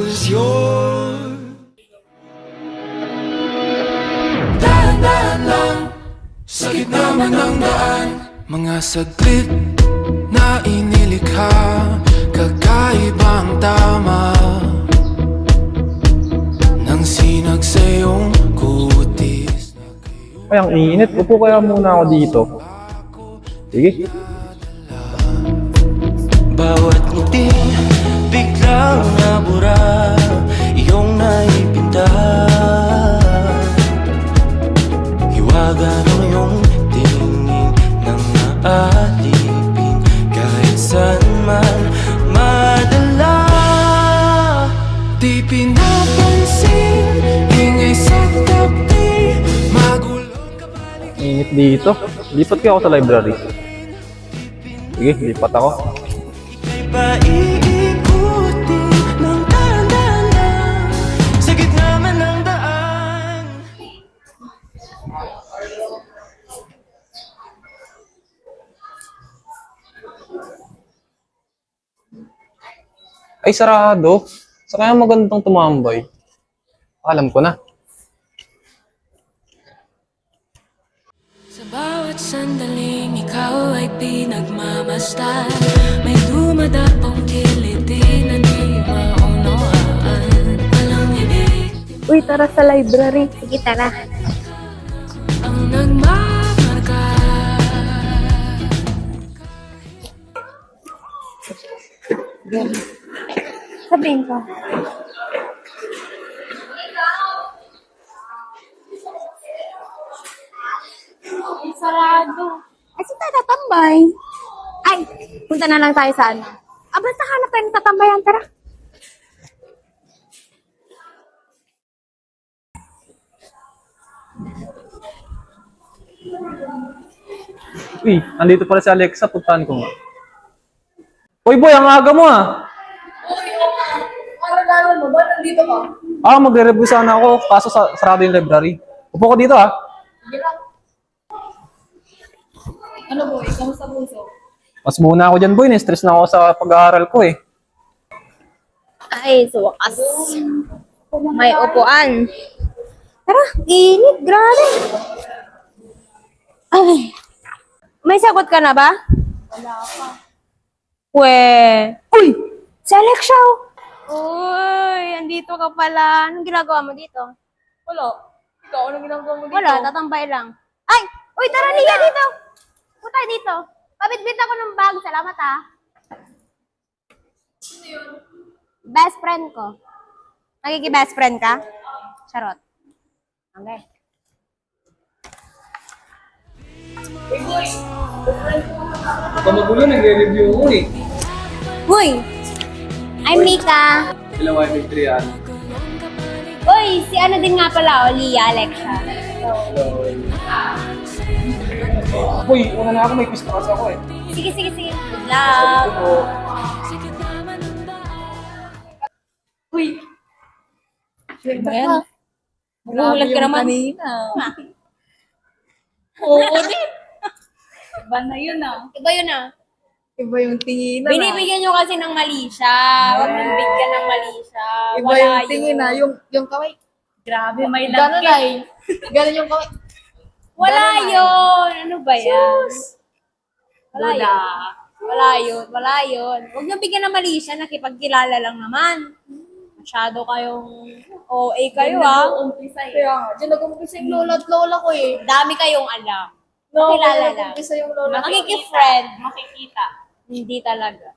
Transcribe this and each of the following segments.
was yours. Dahan-dahan lang sa gitna man ng daan, mga saglit na inilikha, kakaibang tama ng sinag sa iyong kutis. Ay, ang init. Upo kaya muna ako dito. Sige. Bawat ngiti biglang nabura, iyong naipinta. Hiwaga ng iyong tingin nang naalipin, kahit saan man madala. Di pinapansin, ingay sa tabi, magulong kapaligid. Init dito. Lipat kaya ako sa library. Sige, lipat ako. Ika'y paiikuti ng dahan-dahan sa gitna man ng daan. Ay, sarado. Sa kaya magandang tumambay. Alam ko na. Sa bawat sandaling ikaw ay pinagmamasdan, may dumadapong kiliti na di maunawaan. Walang ibig Uy, tara sa library. Sige, tara. ang nagmamarka. Sabihin ko. Sarado. Ay, saan tayo tatambay? Ay, punta na lang tayo sa ano. Basta hanap tayo ng tatambayan. Tara. Uy, andito pala si Alexa. Puntahan ko nga. Uy, boy, ang aga mo ah. Parang mo ba? Nandito ka? Magre-review sana ako. Kaso sarado yung library. Upo ko dito ah. Sige lang. Ano boy? Kamusta puso? Mas muna ako dyan, boy. Na-stress na ako sa pag-aaral ko eh. Ay, sa wakas. May upuan. Tara, init. Grabe. Ay. May sagot ka na ba? Wala pa. Uy! Si Alexia! Uy, andito ka pala. Anong ginagawa mo dito? Wala. Ikaw, anong ginagawa mo dito? Wala, tatambay lang. Ay! Uy, tara, liga dito! Punta dito. Pabitbit ako ng bag. Salamat ah. Sino yun? Best friend ko. Nagiging-best friend ka? Charot. Okay. Hey boy! Ito magulo, nagre-review ako eh. Uy! I'm Mika. Hello, I'm Adrian. Uy, si ano din nga pala, Lia, Alexia. Uy, una na ako. May quiz na kasi ako eh. Sige, sige, sige. Good luck. Uy! Ayan. Nagulat ka naman. Kanina. Oo din. Iba na yun ah. Iba yun ah. Iba yung tingin na. Binibigyan nyo kasi ng mali siya. Huwag nang bigyan ng mali siya. Iba Wala yung yun. tingin na. Yung kamay. Grabe, may Gano'n lagkit. na eh. Gano'n yung kamay. Wala yun. Ano ba yan? Wala Lola. yun. Wala yun. Wala yun. Huwag nyo bigyan ng mali siya. Nakipagkilala lang naman. Masyado kayong OA kayo ah. Umpisa eh. Kaya nga, dyan nag-umpisa yung lola at lola ko eh. Dami kayong alam. No, Kilala kaya lang. nag-umpisa yung lola ko. Makikifriend. Makikita. Hindi talaga.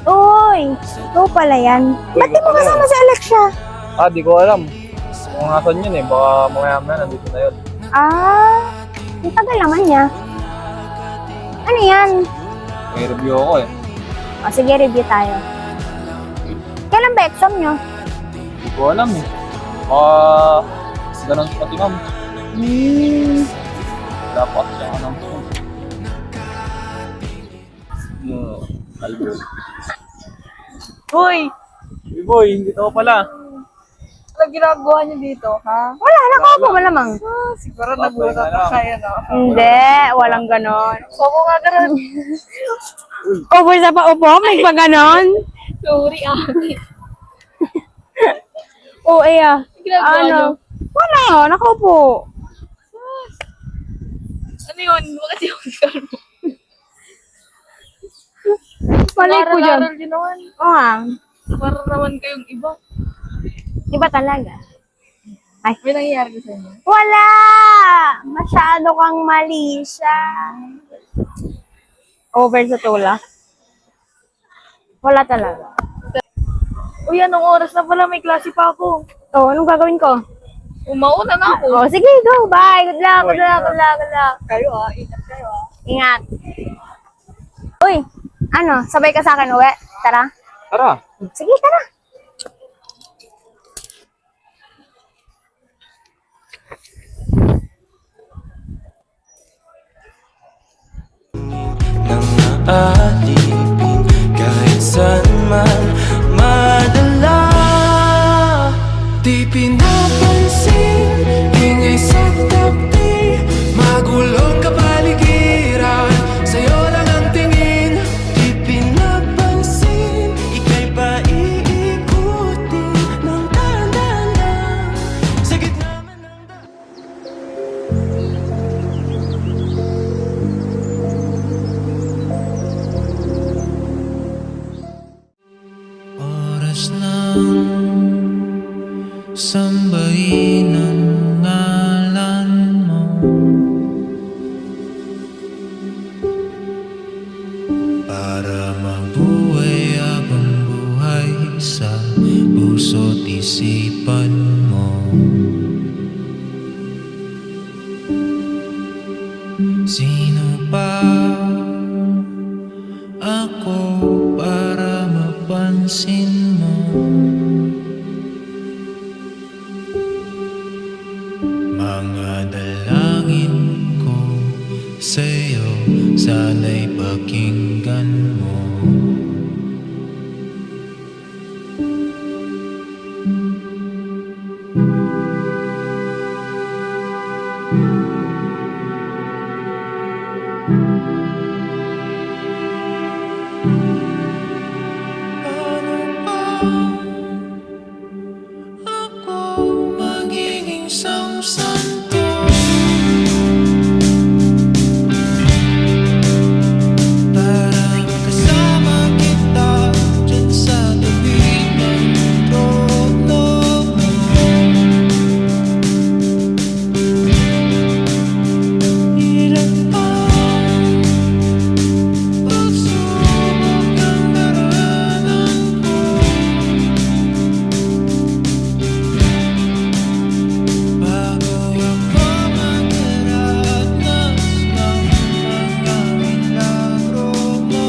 Uy! Ikaw pala yan. Ba't di mo kasama si Alexia? Di ko alam. Kung nasan yun eh. Baka mamaya-maya nandito na yun. Ang tagal naman niya. Ano yan? May review ako eh. O sige, review tayo. Kailan ba exam nyo? Hindi ko alam eh. Ganun pati ma'am. Dapat siya anong Hoy! Uy, boy, dito ko pala. Ano ginagawa niyo dito, ha? Wala, nakaupo malamang. Siguro nagulat na kayo, no? Hindi, walang ganon. Opo nga ganun. Upo sa paupo, may pa ganon. Sorry, Ami. Oo, ah. Ginagawa niyo? Ano? Wala, nakaupo. Ano yun? Bakit yung garbo? Palay ko dyan. Aral din naman. Oo nga. Para naman kayong iba. Iba talaga. May nangyayari sa inyo. Wala! Masyado kang mali siya. Over sa tula. Wala talaga. Uy, anong oras na pala? May klase pa ako. Oh, anong gagawin ko? Umauna na ako. Oh, sige, go. Bye. Good luck, good luck, good luck, good luck. Kayo ingat kayo Ingat. Uy, ano, sabay ka sa akin, uwi? Tara. Tara. Sige, tara. Nang aalipin kahit saan man madala. Di pinapansin, ingay sa tabi, magulong kapaligiran, sa'yo lang ang tingin. Di pinapansin, ika'y paiikutin ng dahan-dahan sa gitna man ng daan. Oras ng sambahin ang ngalan mo, para mabuhay habang buhay sa puso't isipan mo. Sino pa ako para mapansin mo? Mga dalangin ko sa'yo, sana'y pakinggan mo. Ano ba ako magiging samsanto? Para makasama kita dyan sa tabi ng trono mo. Hirap pa pagsubok ang daranan ko. Bago ako makaranas ng mga milagro mo.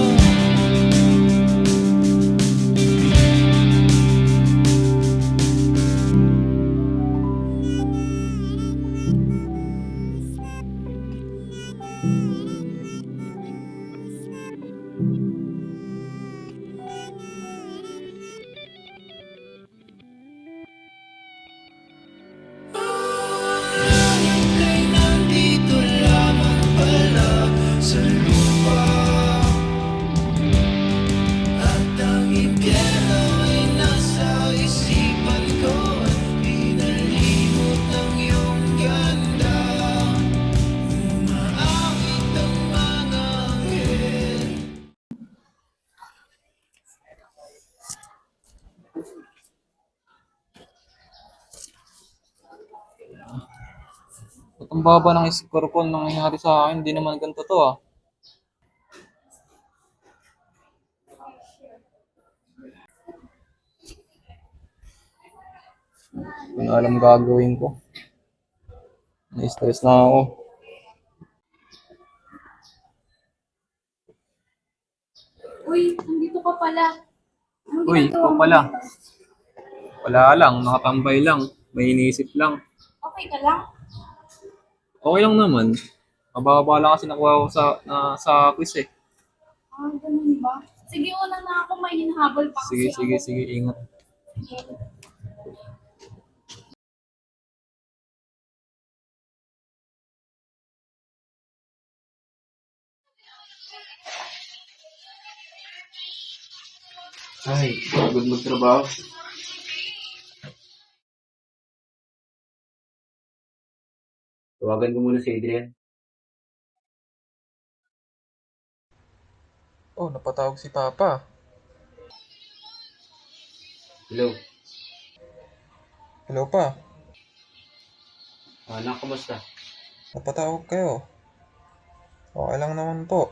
Ika'y nandito lamang pala sa lupa, at ang impyerno ay nasa isipan ko, at pinalimot ang iyong ganda. Umaakit ang mga anghel. Ba't ang baba ng score ko nang nangyari sa akin? Hindi naman ganito to ah. Hindi ko na alam gagawin ko. Na-stress na ako. Uy, nandito ka pala. Uy, ikaw pala. Wala lang, nakatambay lang. May iniisip lang. Okay ka lang? Okay lang naman. Mababa lang kasi nakuha ko sa quiz eh. Ganun ba? Sige, una na ako. May hinahabol pa Sige, kasi sige, ako. sige. Ingat. Ay, pagod magtrabaho. Tawagan ko muna si Adrian. Oh, napatawag si Papa. Hello. Hello pa, Anak, kumusta? napatawag kayo. Okay lang naman po.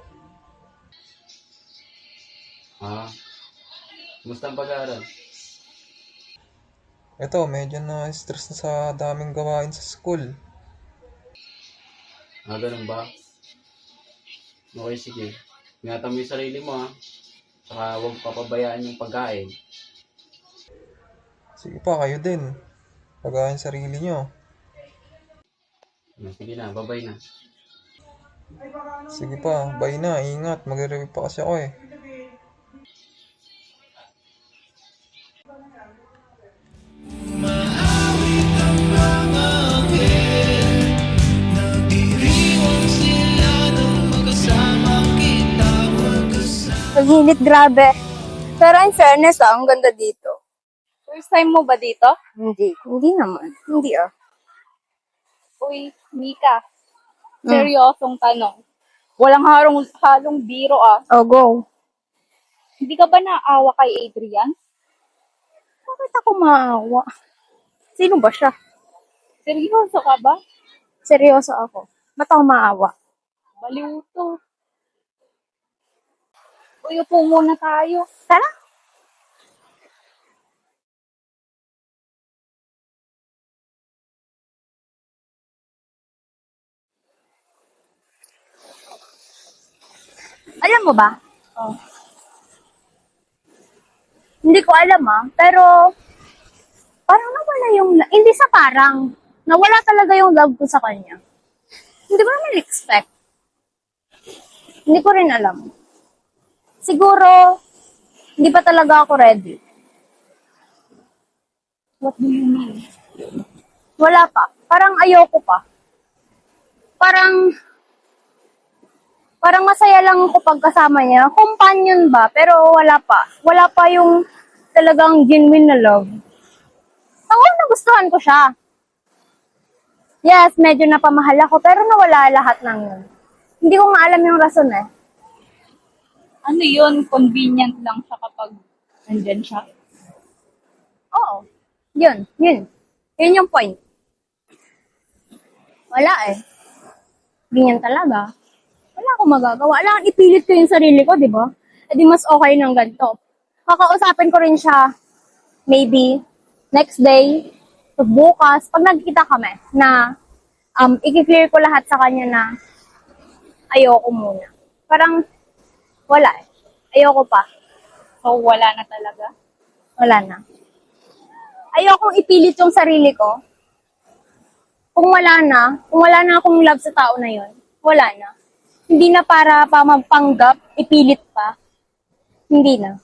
Kumusta ang pag-aaral? Ito, medyo na-stress na sa daming gawain sa school. Ganun ba? Okay, sige. Ingatan mo yung sarili mo, ha? Saka huwag papabayaan yung pagkain. Sige pa, kayo din. Pagayin sarili nyo. Sige na, bye-bye na. Sige pa, bye na. Ingat, magre-review pa kasi ako eh. Ang init, grabe. Pero in fairness, ang ganda dito. First time mo ba dito? Hindi. Hindi naman. Hindi Uy, Mika. Seryosong tanong. Walang halong biro Oh, go. Hindi ka ba naawa kay Adrian? Bakit ako maawa? Sino ba siya? Seryoso ka ba? Seryoso ako. Ba't ako maawa? Baliw to. Uy, upo muna tayo. Tara. Alam mo ba? Oh. Hindi ko alam pero parang nawala yung, hindi sa parang, nawala talaga yung love ko sa kanya. Hindi ko naman expect. Hindi ko rin alam. Siguro, hindi pa talaga ako ready. What do you mean? Wala pa. Parang ayoko pa. Parang masaya lang ako pagkasama niya. Companion ba? Pero wala pa. Wala pa yung talagang genuine na love. Oo, nagustuhan ko siya. Yes, medyo napamahal ako, pero nawala lahat ng yun. Hindi ko nga alam yung rason eh. Ano yun? Convenient lang siya kapag nandyan siya? Oo. Yun. Yun yung point. Wala eh. Ganyan talaga. Wala akong magagawa. Wala ipilit ko yung sarili ko, di ba? E di mas okay ng ganito. Kakausapin ko rin siya, maybe, next day, bukas, pag nagkita kami, na i-clear ko lahat sa kanya na ayoko muna. Parang, wala eh. Ayoko pa. So, wala na talaga? Wala na. Ayokong ipilit yung sarili ko. Kung wala na akong love sa tao na yun, wala na. Hindi na para pa magpanggap, ipilit pa. Hindi na.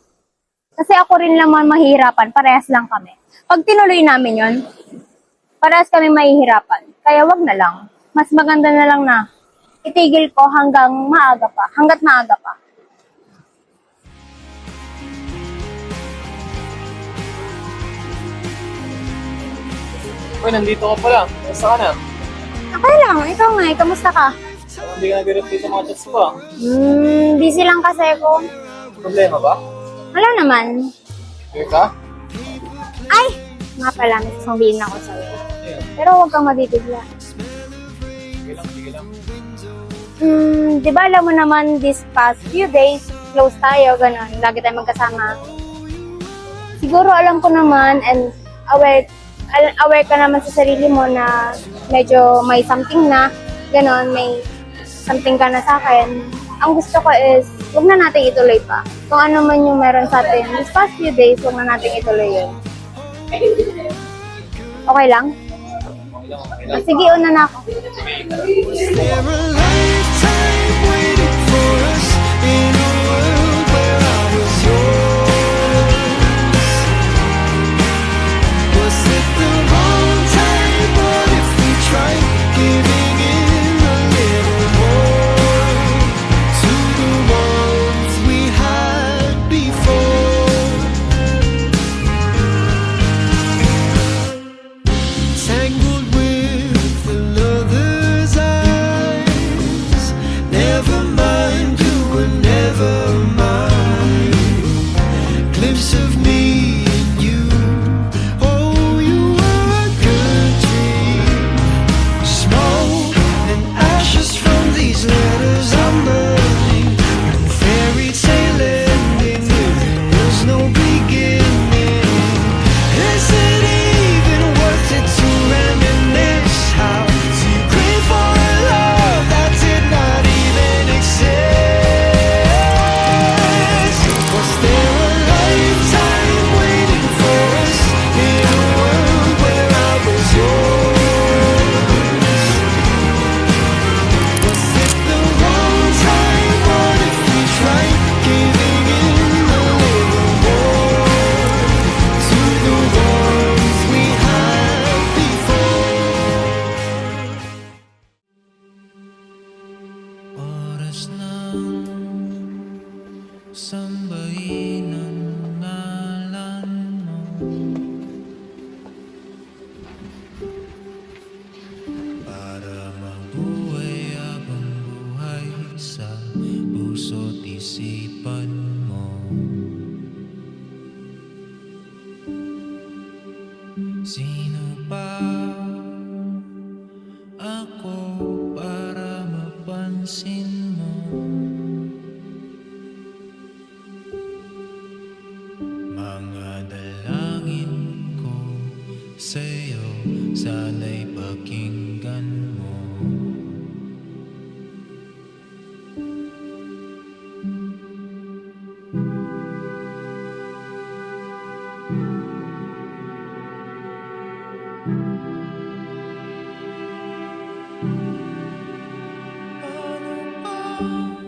Kasi ako rin naman mahihirapan, parehas lang kami. Pag tinuloy namin yun, parehas kami mahihirapan. Kaya wag na lang. Mas maganda na lang na itigil ko hanggang maaga pa, hanggat maaga pa. Uy, nandito ka pala. Kamusta ka na? Okay lang, ikaw nga, kamusta ka? Hindi ka nag-reply sa mga chats ko ah. Busy lang kasi ako. Problema ba? Wala naman. Sure ka? Ay! Nga pala, may sasabihin ako sa'yo. Pero huwag kang mabibigla. Sige lang. Di ba alam mo naman, this past few days, close tayo, ganun. Lagi tayo magkasama. Siguro alam ko naman, and aware ka naman sa sarili mo na medyo may something na, ganun, may something ka na sa akin. Ang gusto ko is, huwag na natin ituloy pa. Kung ano man yung meron sa atin, this past few days, huwag na natin ituloy yun. Okay lang? Sige, una na ako. Was there a lifetime waiting for us in a world where I was Sambahin ang ngalan mo para mabuhay habang buhay sa puso't isipan mo. Sino pa ako para mapansin mo? Mga dalangin ko sa'yo, sana'y pakinggan mo. Ano ba